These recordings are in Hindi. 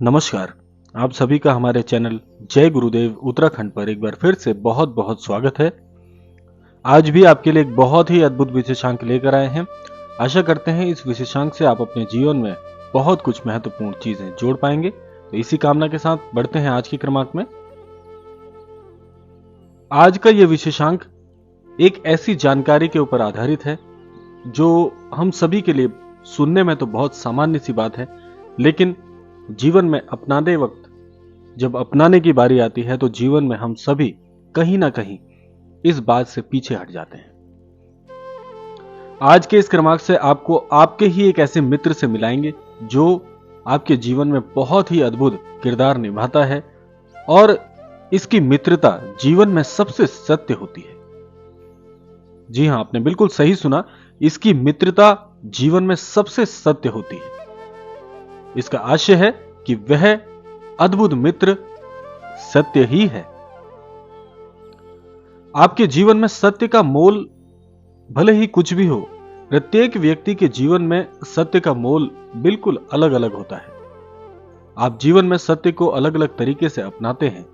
नमस्कार। आप सभी का हमारे चैनल जय गुरुदेव उत्तराखंड पर एक बार फिर से बहुत बहुत स्वागत है। आज भी आपके लिए एक बहुत ही अद्भुत विशेषांक लेकर आए हैं। आशा करते हैं इस विशेषांक से आप अपने जीवन में बहुत कुछ महत्वपूर्ण चीजें जोड़ पाएंगे। तो इसी कामना के साथ बढ़ते हैं आज के क्रमांक में। आज का यह विशेषांक एक ऐसी जानकारी के ऊपर आधारित है जो हम सभी के लिए सुनने में तो बहुत सामान्य सी बात है, लेकिन जीवन में अपनाते वक्त जब अपनाने की बारी आती है तो जीवन में हम सभी कहीं ना कहीं इस बात से पीछे हट जाते हैं। आज के इस क्रमांक से आपको आपके ही एक ऐसे मित्र से मिलाएंगे जो आपके जीवन में बहुत ही अद्भुत किरदार निभाता है और इसकी मित्रता जीवन में सबसे सत्य होती है। जी हां, आपने बिल्कुल सही सुना, इसकी मित्रता जीवन में सबसे सत्य होती है। इसका आशय है कि वह अद्भुत मित्र सत्य ही है। आपके जीवन में सत्य का मोल भले ही कुछ भी हो, प्रत्येक व्यक्ति के जीवन में सत्य का मोल बिल्कुल अलग अलग होता है। आप जीवन में सत्य को अलग अलग तरीके से अपनाते हैं।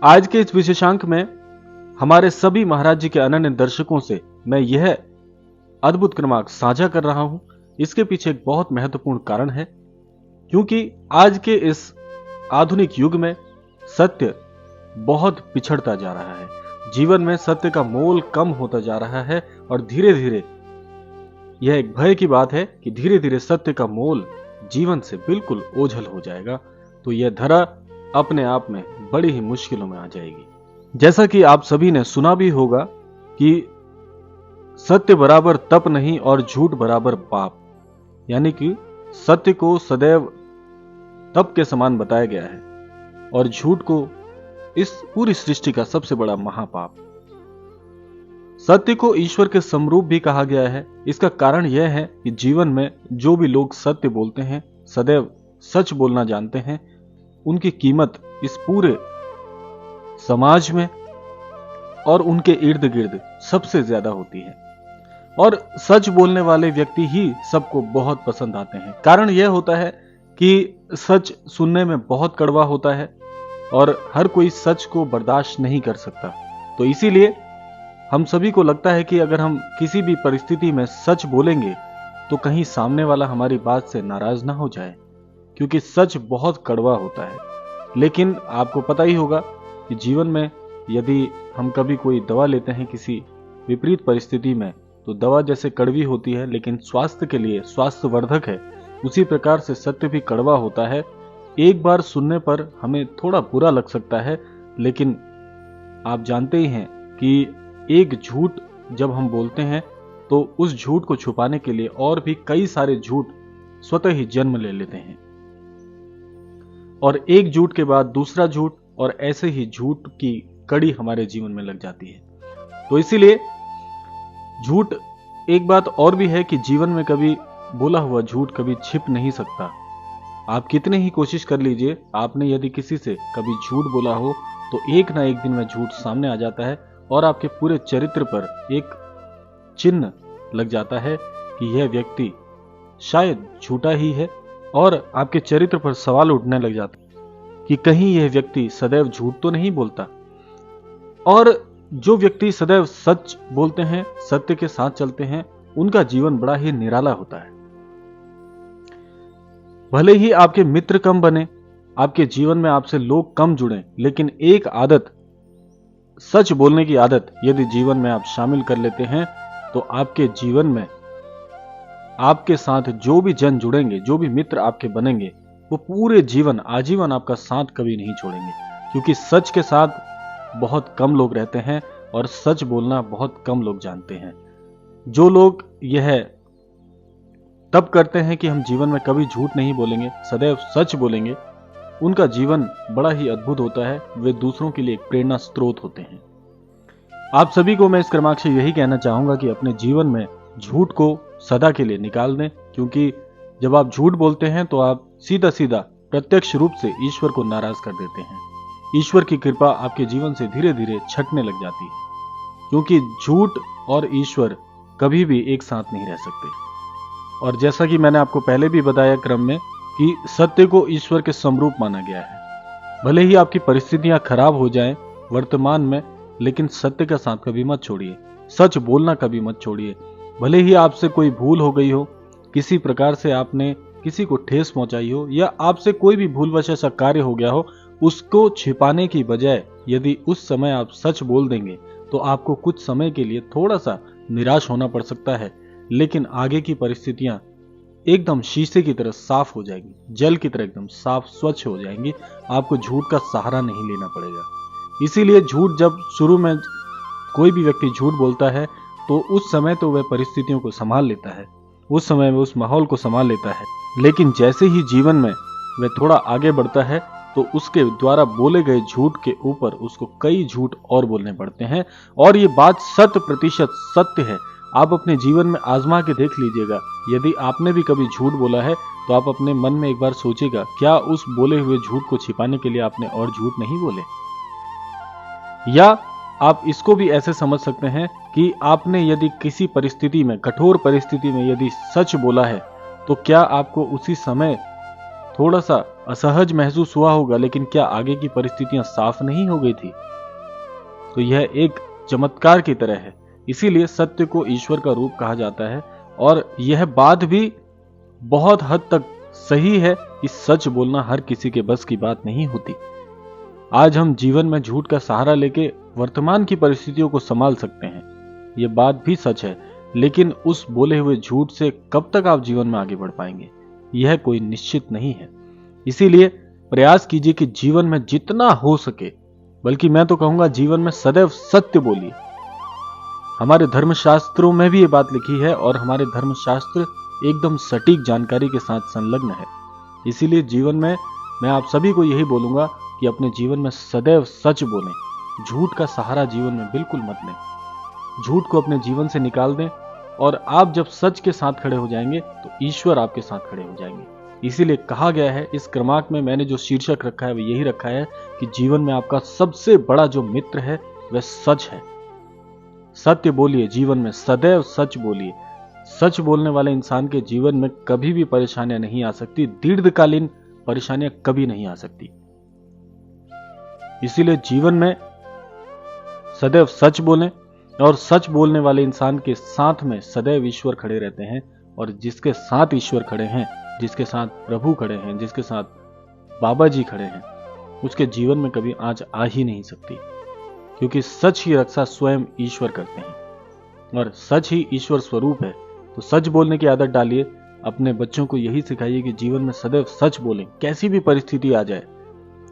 आज के इस विशेषांक में हमारे सभी महाराज जी के अनन्य दर्शकों से मैं यह अद्भुत क्रमांक साझा कर रहा हूं। इसके पीछे एक बहुत महत्वपूर्ण कारण है, क्योंकि आज के इस आधुनिक युग में सत्य बहुत पिछड़ता जा रहा है। जीवन में सत्य का मोल कम होता जा रहा है और धीरे धीरे यह एक भय की बात है कि धीरे धीरे सत्य का मोल जीवन से बिल्कुल ओझल हो जाएगा, तो यह धरा अपने आप में बड़ी ही मुश्किलों में आ जाएगी। जैसा कि आप सभी ने सुना भी होगा कि सत्य बराबर तप नहीं और झूठ बराबर पाप, यानी कि सत्य को सदैव तप के समान बताया गया है और झूठ को इस पूरी सृष्टि का सबसे बड़ा महापाप। सत्य को ईश्वर के समरूप भी कहा गया है। इसका कारण यह है कि जीवन में जो भी लोग सत्य बोलते हैं, सदैव सच बोलना जानते हैं, उनकी कीमत इस पूरे समाज में और उनके इर्द गिर्द सबसे ज्यादा होती है। और सच बोलने वाले व्यक्ति ही सबको बहुत पसंद आते हैं। कारण यह होता है कि सच सुनने में बहुत कड़वा होता है और हर कोई सच को बर्दाश्त नहीं कर सकता। तो इसीलिए हम सभी को लगता है कि अगर हम किसी भी परिस्थिति में सच बोलेंगे तो कहीं सामने वाला हमारी बात से नाराज ना हो जाए, क्योंकि सच बहुत कड़वा होता है। लेकिन आपको पता ही होगा कि जीवन में यदि हम कभी कोई दवा लेते हैं किसी विपरीत परिस्थिति में, तो दवा जैसे कड़वी होती है लेकिन स्वास्थ्य के लिए स्वास्थ्यवर्धक है, उसी प्रकार से सत्य भी कड़वा होता है। एक बार सुनने पर हमें थोड़ा बुरा लग सकता है, लेकिन आप जानते ही हैं कि एक झूठ जब हम बोलते हैं तो उस झूठ को छुपाने के लिए और भी कई सारे झूठ स्वतः ही जन्म ले लेते हैं और एक झूठ के बाद दूसरा झूठ, और ऐसे ही झूठ की कड़ी हमारे जीवन में लग जाती है। तो इसीलिए झूठ, एक बात और भी है कि जीवन में कभी बोला हुआ झूठ कभी छिप नहीं सकता। आप कितने ही कोशिश कर लीजिए, आपने यदि किसी से कभी झूठ बोला हो तो एक ना एक दिन में झूठ सामने आ जाता है और आपके पूरे चरित्र पर एक चिन्ह लग जाता है कि यह व्यक्ति शायद झूठा ही है, और आपके चरित्र पर सवाल उठने लग जाता है कि कहीं यह व्यक्ति सदैव झूठ तो नहीं बोलता। और जो व्यक्ति सदैव सच बोलते हैं, सत्य के साथ चलते हैं, उनका जीवन बड़ा ही निराला होता है। भले ही आपके मित्र कम बने, आपके जीवन में आपसे लोग कम जुड़े, लेकिन एक आदत, सच बोलने की आदत यदि जीवन में आप शामिल कर लेते हैं तो आपके जीवन में आपके साथ जो भी जन जुड़ेंगे, जो भी मित्र आपके बनेंगे, वो पूरे जीवन आजीवन आपका साथ कभी नहीं छोड़ेंगे, क्योंकि सच के साथ बहुत कम लोग रहते हैं और सच बोलना बहुत कम लोग जानते हैं। जो लोग यह तब करते हैं कि हम जीवन में कभी झूठ नहीं बोलेंगे, सदैव सच बोलेंगे, उनका जीवन बड़ा ही अद्भुत होता है। वे दूसरों के लिए एक प्रेरणा स्रोत होते हैं। आप सभी को मैं इस क्रमांक से यही कहना चाहूंगा कि अपने जीवन में झूठ को सदा के लिए निकाल दें, क्योंकि जब आप झूठ बोलते हैं तो आप सीधा सीधा प्रत्यक्ष रूप से ईश्वर को नाराज कर देते हैं। ईश्वर की कृपा आपके जीवन से धीरे धीरे छटने लग जाती है, क्योंकि झूठ और ईश्वर कभी भी एक साथ नहीं रह सकते। और जैसा कि मैंने आपको पहले भी बताया क्रम में कि सत्य को ईश्वर के समरूप माना गया है। भले ही आपकी परिस्थितियां खराब हो जाएं वर्तमान में, लेकिन सत्य का साथ कभी मत छोड़िए। सच बोलना कभी मत छोड़िए। भले ही आपसे कोई भूल हो गई हो, किसी प्रकार से आपने किसी को ठेस पहुंचाई हो, या आपसे कोई भी भूलवश ऐसा कार्य हो गया हो, उसको छिपाने की बजाय यदि उस समय आप सच बोल देंगे तो आपको कुछ समय के लिए थोड़ा सा निराश होना पड़ सकता है, लेकिन आगे की परिस्थितियां एकदम शीशे की तरह साफ हो जाएंगी, जल की तरह एकदम साफ स्वच्छ हो जाएंगी। आपको झूठ का सहारा नहीं लेना पड़ेगा। इसीलिए झूठ, जब शुरू में कोई भी व्यक्ति झूठ बोलता है तो उस समय तो वह परिस्थितियों को संभाल लेता है, उस समय वह उस माहौल को संभाल लेता है, लेकिन जैसे ही जीवन में वह थोड़ा आगे बढ़ता है तो उसके द्वारा बोले गए झूठ के ऊपर उसको कई झूठ और बोलने पड़ते हैं। और ये बात 100% सत्य है। आप अपने जीवन में आजमा के देख लीजिएगा। यदि आपने भी कभी झूठ बोला है तो आप अपने मन में एक बार सोचिएगा, क्या उस बोले हुए झूठ को छिपाने के लिए आपने और झूठ नहीं बोले? या आप इसको भी ऐसे समझ सकते हैं कि आपने यदि किसी परिस्थिति में, कठोर परिस्थिति में यदि सच बोला है तो क्या आपको उसी समय थोड़ा सा असहज महसूस हुआ होगा, लेकिन क्या आगे की परिस्थितियां साफ नहीं हो गई थी? तो यह एक चमत्कार की तरह है। इसीलिए सत्य को ईश्वर का रूप कहा जाता है। और यह बात भी बहुत हद तक सही है कि सच बोलना हर किसी के बस की बात नहीं होती। आज हम जीवन में झूठ का सहारा लेके वर्तमान की परिस्थितियों को संभाल सकते हैं, यह बात भी सच है, लेकिन उस बोले हुए झूठ से कब तक आप जीवन में आगे बढ़ पाएंगे, यह कोई निश्चित नहीं है। इसीलिए प्रयास कीजिए कि जीवन में जितना हो सके, बल्कि मैं तो कहूंगा जीवन में सदैव सत्य बोलिए। हमारे धर्मशास्त्रों में भी ये बात लिखी है और हमारे धर्मशास्त्र एकदम सटीक जानकारी के साथ संलग्न है। इसीलिए जीवन में मैं आप सभी को यही बोलूंगा कि अपने जीवन में सदैव सच बोलें। झूठ का सहारा जीवन में बिल्कुल मत लें। झूठ को अपने जीवन से निकाल दें, और आप जब सच के साथ खड़े हो जाएंगे तो ईश्वर आपके साथ खड़े हो जाएंगे। इसीलिए कहा गया है, इस क्रमांक में मैंने जो शीर्षक रखा है वो यही रखा है कि जीवन में आपका सबसे बड़ा जो मित्र है वह सच है। सत्य बोलिए, जीवन में सदैव सच बोलिए। सच बोलने वाले इंसान के जीवन में कभी भी परेशानियां नहीं आ सकती, दीर्घकालीन परेशानियां कभी नहीं आ सकती। इसीलिए जीवन में सदैव सच बोलें, और सच बोलने वाले इंसान के साथ में सदैव ईश्वर खड़े रहते हैं। और जिसके साथ ईश्वर खड़े हैं, जिसके साथ प्रभु खड़े हैं, जिसके साथ बाबा जी खड़े हैं, उसके जीवन में कभी आंच आ ही नहीं सकती, क्योंकि सच ही रक्षा स्वयं ईश्वर करते हैं और सच ही ईश्वर स्वरूप है। तो सच बोलने की आदत डालिए। अपने बच्चों को यही सिखाइए कि जीवन में सदैव सच बोलें, कैसी भी परिस्थिति आ जाए,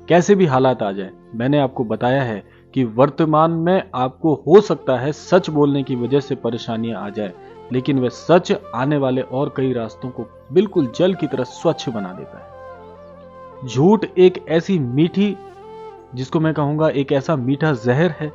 कैसे भी हालात आ जाए। मैंने आपको बताया है कि वर्तमान में आपको हो सकता है सच बोलने की वजह से परेशानियां आ जाए, लेकिन वह सच आने वाले और कई रास्तों को बिल्कुल जल की तरह स्वच्छ बना देता है। झूठ एक ऐसी मीठी, जिसको मैं कहूंगा एक ऐसा मीठा जहर है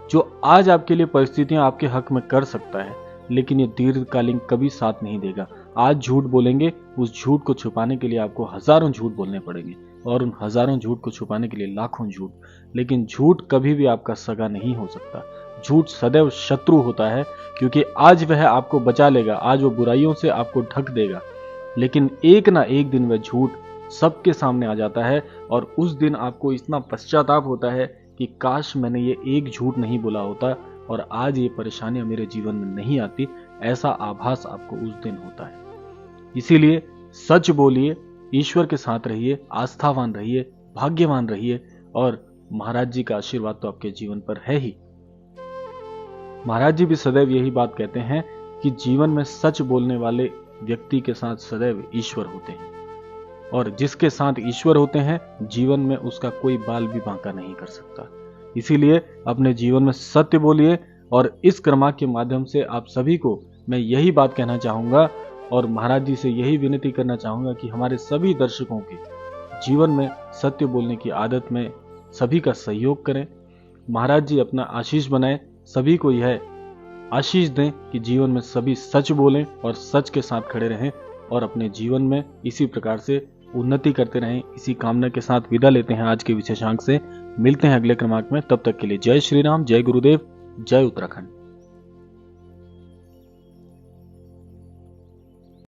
जो आज आपके लिए परिस्थितियां आपके हक में कर सकता है, लेकिन ये दीर्घकालीन कभी साथ नहीं देगा। आज झूठ बोलेंगे, उस झूठ को छुपाने के लिए आपको हजारों झूठ बोलने पड़ेंगे, और उन हजारों झूठ को छुपाने के लिए लाखों झूठ। लेकिन झूठ कभी भी आपका सगा नहीं हो सकता। झूठ सदैव शत्रु होता है, क्योंकि आज वह आपको बचा लेगा, आज वो बुराइयों से आपको ढक देगा, लेकिन एक ना एक दिन वह झूठ सबके सामने आ जाता है, और उस दिन आपको इतना पश्चाताप होता है कि काश मैंने ये एक झूठ नहीं बोला होता और आज ये परेशानियां मेरे जीवन में नहीं आती। ऐसा आभास आपको उस दिन होता है। इसीलिए सच बोलिए, ईश्वर के साथ रहिए, आस्थावान रहिए, भाग्यवान रहिए, और महाराज जी का आशीर्वाद तो आपके जीवन पर है ही। महाराज जी भी सदैव यही बात कहते हैं कि जीवन में सच बोलने वाले व्यक्ति के साथ सदैव ईश्वर होते हैं, और जिसके साथ ईश्वर होते हैं जीवन में उसका कोई बाल भी बांका नहीं कर सकता। इसीलिए अपने जीवन में सत्य बोलिए। और इस क्रमांक के माध्यम से आप सभी को मैं यही बात कहना चाहूंगा, और महाराज जी से यही विनती करना चाहूंगा कि हमारे सभी दर्शकों के जीवन में सत्य बोलने की आदत में सभी का सहयोग करें। महाराज जी अपना आशीष बनाएं, सभी को यह आशीष दें कि जीवन में सभी सच बोलें और सच के साथ खड़े रहें, और अपने जीवन में इसी प्रकार से उन्नति करते रहें। इसी कामना के साथ विदा लेते हैं आज के विशेषांक से। मिलते हैं अगले क्रमांक में, तब तक के लिए जय श्री राम, जय गुरुदेव, जय उत्तराखंड।